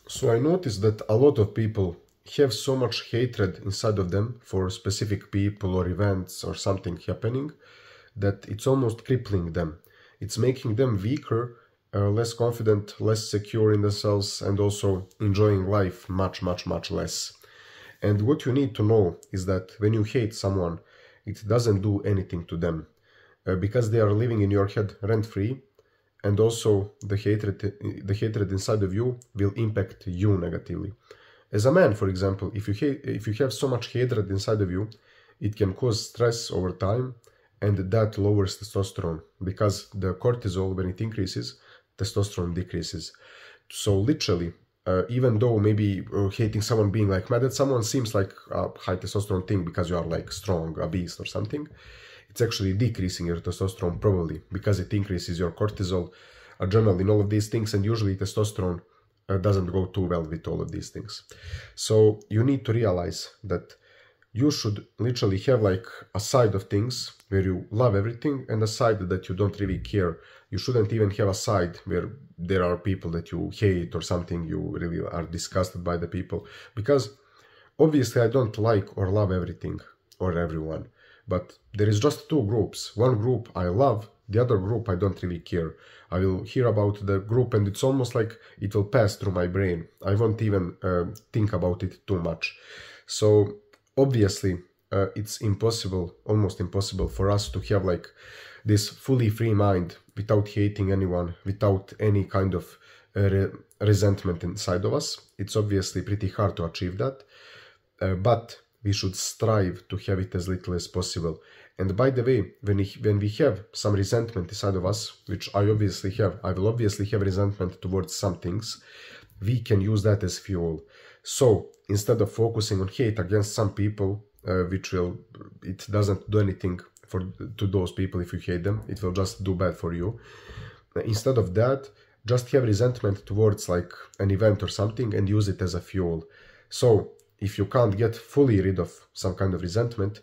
So I noticed that a lot of people have so much hatred inside of them for specific people or events or something happening that it's almost crippling them. It's making them weaker, less confident, less secure in themselves, and also enjoying life much, much, much less. And what you need to know is that when you hate someone, it doesn't do anything to them because they are living in your head rent-free, and also the hatred inside of you will impact you negatively. As a man, for example, if you have so much hatred inside of you, it can cause stress over time, and that lowers testosterone because the cortisol, when it increases, testosterone decreases. So literally, even though maybe hating someone, being like mad at someone seems like a high testosterone thing because you are like strong, a beast or something, it's actually decreasing your testosterone probably because it increases your cortisol, adrenaline, all of these things, and usually testosterone doesn't go too well with all of these things. So you need to realize that you should literally have like a side of things where you love everything and a side that you don't really care. You shouldn't even have a side where there are people that you hate or something, you really are disgusted by the people. Because obviously I don't like or love everything or everyone. But there is just two groups. One group I love, the other group I don't really care. I will hear about the group and it's almost like it will pass through my brain. I won't even think about it too much. So obviously it's impossible, almost impossible for us to have like this fully free mind without hating anyone, without any kind of resentment inside of us. It's obviously pretty hard to achieve that, but we should strive to have it as little as possible. And by the way, when we have some resentment inside of us, which I obviously have, I will obviously have resentment towards some things, we can use that as fuel. So instead of focusing on hate against some people, it doesn't do anything to those people if you hate them, it will just do bad for you. Instead of that, just have resentment towards like an event or something and use it as a fuel. So if you can't get fully rid of some kind of resentment,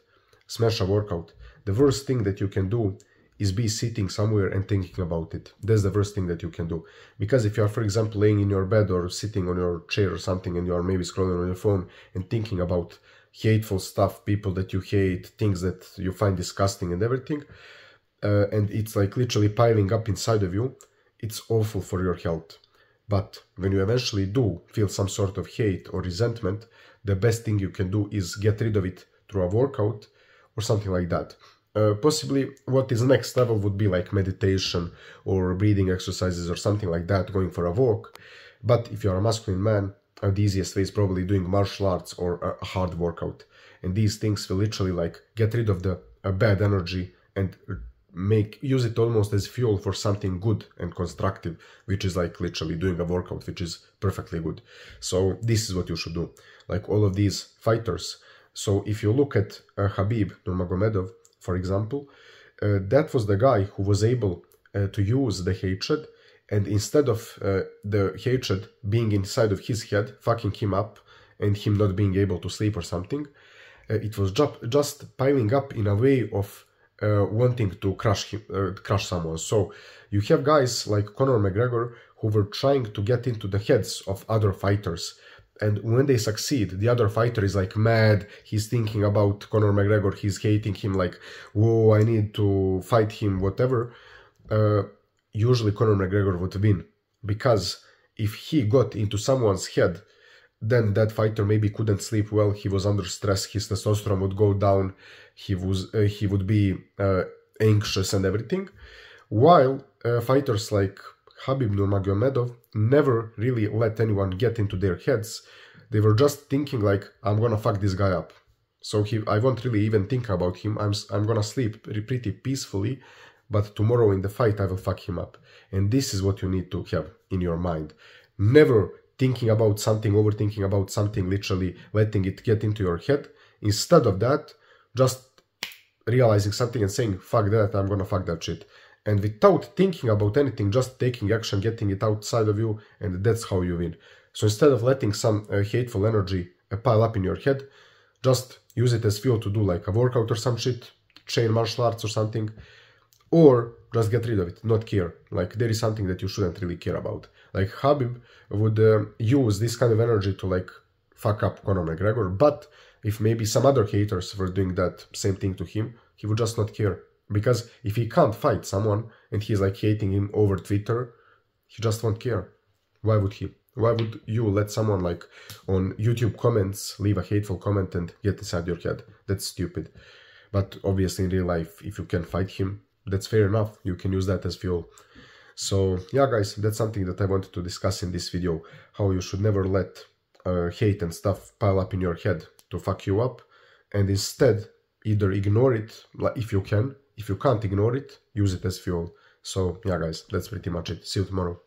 smash a workout. The worst thing that you can do is be sitting somewhere and thinking about it. That's the worst thing that you can do. Because if you are, for example, laying in your bed or sitting on your chair or something and you are maybe scrolling on your phone and thinking about hateful stuff, people that you hate, things that you find disgusting and everything, and it's like literally piling up inside of you, it's awful for your health. But when you eventually do feel some sort of hate or resentment, the best thing you can do is get rid of it through a workout or something like that. Possibly what is next level would be like meditation or breathing exercises or something like that, going for a walk. But if you're a masculine man, the easiest way is probably doing martial arts or a hard workout. And these things will literally like get rid of the bad energy and use it almost as fuel for something good and constructive, which is like literally doing a workout, which is perfectly good. So this is what you should do, like all of these fighters. So if you look at Khabib Nurmagomedov, for example, that was the guy who was able to use the hatred, and instead of the hatred being inside of his head, fucking him up, and him not being able to sleep or something, it was just piling up in a way of wanting to crush someone. So you have guys like Conor McGregor who were trying to get into the heads of other fighters, and when they succeed, the other fighter is like mad, he's thinking about Conor McGregor, he's hating him like, whoa, I need to fight him, whatever. Usually Conor McGregor would win, because if he got into someone's head, then that fighter maybe couldn't sleep well, he was under stress, his testosterone would go down, he would be anxious and everything, while fighters like Khabib Nurmagomedov never really let anyone get into their heads. They were just thinking like, I'm gonna fuck this guy up, so I won't really even think about him, I'm gonna sleep pretty peacefully, but tomorrow in the fight I will fuck him up. And this is what you need to have in your mind. Never thinking about something, overthinking about something, literally letting it get into your head. Instead of that, just realizing something and saying, fuck that, I'm gonna fuck that shit. And without thinking about anything, just taking action, getting it outside of you, and that's how you win. So instead of letting some hateful energy pile up in your head, just use it as fuel to do like a workout or some shit, train martial arts or something, or just get rid of it, not care. Like there is something that you shouldn't really care about. Like Khabib would use this kind of energy to like fuck up Conor McGregor, but if maybe some other haters were doing that same thing to him, he would just not care. Because if he can't fight someone and he's like hating him over Twitter, he just won't care. Why would he? Why would you let someone like on YouTube comments leave a hateful comment and get inside your head? That's stupid. But obviously in real life, if you can fight him, that's fair enough. You can use that as fuel. So yeah, guys, that's something that I wanted to discuss in this video. How you should never let hate and stuff pile up in your head to fuck you up. And instead, either ignore it if you can. If you can't ignore it, use it as fuel. So yeah, guys, that's pretty much it. See you tomorrow.